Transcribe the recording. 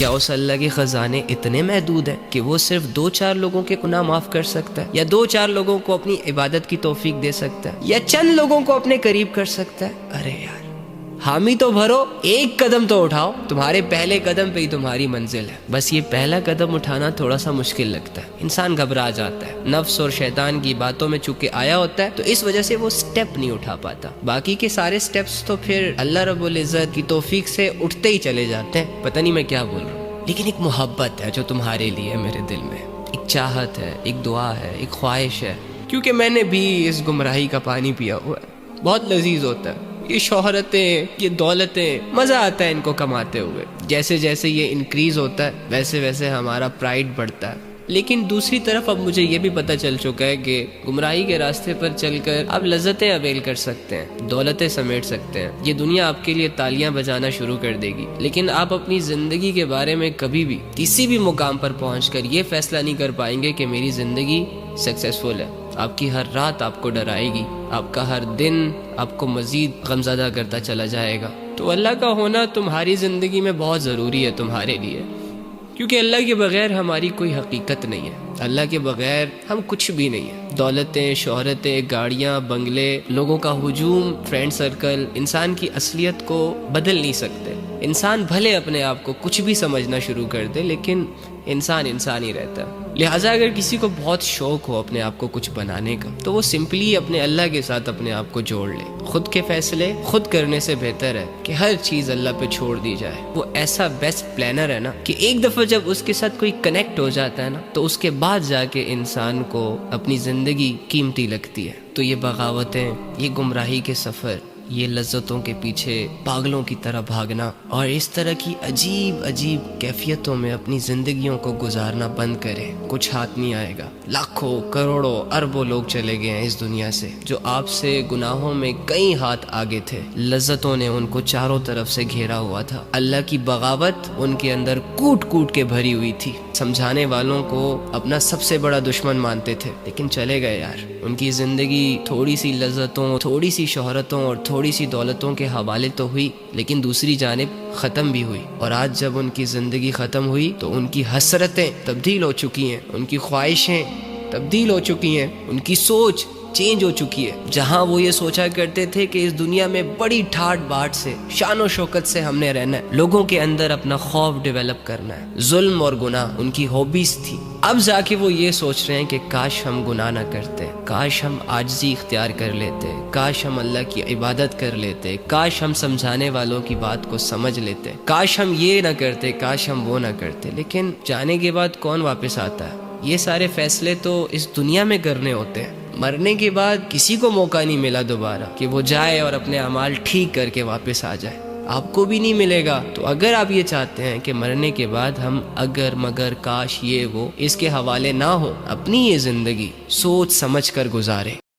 کیا اس اللہ کے خزانے اتنے محدود ہیں کہ وہ صرف 2-4 لوگوں کے گناہ معاف کر سکتا ہے، یا 2-4 لوگوں کو اپنی عبادت کی توفیق دے سکتا ہے، یا چند لوگوں کو اپنے قریب کر سکتا ہے؟ ارے یار، حامی تو بھرو، ایک قدم تو اٹھاؤ، تمہارے پہلے قدم پہ ہی تمہاری منزل ہے۔ بس یہ پہلا قدم اٹھانا تھوڑا سا مشکل لگتا ہے، انسان گھبرا جاتا ہے، نفس اور شیطان کی باتوں میں چونکہ آیا ہوتا ہے تو اس وجہ سے وہ سٹیپ نہیں اٹھا پاتا۔ باقی کے سارے سٹیپس تو پھر اللہ رب العزت کی توفیق سے اٹھتے ہی چلے جاتے ہیں۔ پتہ نہیں میں کیا بول رہا ہوں، لیکن ایک محبت ہے جو تمہارے لیے میرے دل میں، ایک چاہت ہے، ایک دعا ہے، ایک خواہش ہے، کیونکہ میں نے بھی اس گمراہی کا پانی پیا ہوا ہے۔ بہت لذیذ ہوتا ہے یہ شہرتیں، یہ دولتیں، مزہ آتا ہے ان کو کماتے ہوئے۔ جیسے جیسے یہ انکریز ہوتا ہے ویسے ویسے ہمارا پرائیڈ بڑھتا ہے۔ لیکن دوسری طرف اب مجھے یہ بھی پتہ چل چکا ہے کہ گمراہی کے راستے پر چل کر آپ لذتیں اویل کر سکتے ہیں، دولتیں سمیٹ سکتے ہیں، یہ دنیا آپ کے لیے تالیاں بجانا شروع کر دے گی، لیکن آپ اپنی زندگی کے بارے میں کبھی بھی کسی بھی مقام پر پہنچ کر یہ فیصلہ نہیں کر پائیں گے کہ میری زندگی سکسیسفل ہے۔ آپ کی ہر رات آپ کو ڈرائے گی، آپ کا ہر دن آپ کو مزید غمزدہ کرتا چلا جائے گا۔ تو اللہ کا ہونا تمہاری زندگی میں بہت ضروری ہے تمہارے لیے، کیونکہ اللہ کے بغیر ہماری کوئی حقیقت نہیں ہے، اللہ کے بغیر ہم کچھ بھی نہیں ہیں۔ دولتیں، شہرتیں، گاڑیاں، بنگلے، لوگوں کا ہجوم، فرینڈ سرکل انسان کی اصلیت کو بدل نہیں سکتے۔ انسان بھلے اپنے آپ کو کچھ بھی سمجھنا شروع کر دے، لیکن انسان ہی رہتا ہے۔ لہٰذا اگر کسی کو بہت شوق ہو اپنے آپ کو کچھ بنانے کا تو وہ سمپلی اپنے اللہ کے ساتھ اپنے آپ کو جوڑ لے۔ خود کے فیصلے خود کرنے سے بہتر ہے کہ ہر چیز اللہ پہ چھوڑ دی جائے۔ وہ ایسا بیسٹ پلانر ہے نا کہ ایک دفعہ جب اس کے ساتھ کوئی کنیکٹ ہو جاتا ہے نا تو اس کے بعد جا کے انسان کو اپنی زندگی قیمتی لگتی ہے۔ تو یہ بغاوتیں، یہ گمراہی کے سفر، یہ لذتوں کے پیچھے پاگلوں کی طرح بھاگنا اور اس طرح کی عجیب عجیب کیفیتوں میں اپنی زندگیوں کو گزارنا بند کریں۔ کچھ ہاتھ نہیں آئے گا۔ لاکھوں، کروڑوں، اربوں لوگ چلے گئے ہیں اس دنیا سے جو آپ سے گناہوں میں کئی ہاتھ آگے تھے۔ لذتوں نے ان کو چاروں طرف سے گھیرا ہوا تھا۔ اللہ کی بغاوت ان کے اندر کوٹ کوٹ کے بھری ہوئی تھی۔ سمجھانے والوں کو اپنا سب سے بڑا دشمن مانتے تھے، لیکن چلے گئے یار۔ ان کی زندگی تھوڑی سی لذتوں، تھوڑی سی شہرتوں اور تھوڑی سی دولتوں کے حوالے تو ہوئی، لیکن دوسری جانب ختم بھی ہوئی۔ اور آج جب ان کی زندگی ختم ہوئی تو ان کی حسرتیں تبدیل ہو چکی ہیں، ان کی خواہشیں تبدیل ہو چکی ہیں، ان کی سوچ چینج ہو چکی ہے۔ جہاں وہ یہ سوچا کرتے تھے کہ اس دنیا میں بڑی ٹھاٹ باٹ سے، شان و شوکت سے ہم نے رہنا ہے، لوگوں کے اندر اپنا خوف ڈیولپ کرنا ہے، ظلم اور گناہ ان کی ہابیز تھی، اب جا کے وہ یہ سوچ رہے ہیں کہ کاش ہم گناہ نہ کرتے، کاش ہم عاجزی اختیار کر لیتے، کاش ہم اللہ کی عبادت کر لیتے، کاش ہم سمجھانے والوں کی بات کو سمجھ لیتے، کاش ہم یہ نہ کرتے، کاش ہم وہ نہ کرتے۔ لیکن جانے کے بعد کون واپس آتا ہے؟ یہ سارے فیصلے تو اس دنیا میں کرنے ہوتے ہیں۔ مرنے کے بعد کسی کو موقع نہیں ملا دوبارہ کہ وہ جائے اور اپنے اعمال ٹھیک کر کے واپس آ جائے، آپ کو بھی نہیں ملے گا۔ تو اگر آپ یہ چاہتے ہیں کہ مرنے کے بعد ہم اگر مگر کاش یہ وہ اس کے حوالے نہ ہو، اپنی یہ زندگی سوچ سمجھ کر گزاریں۔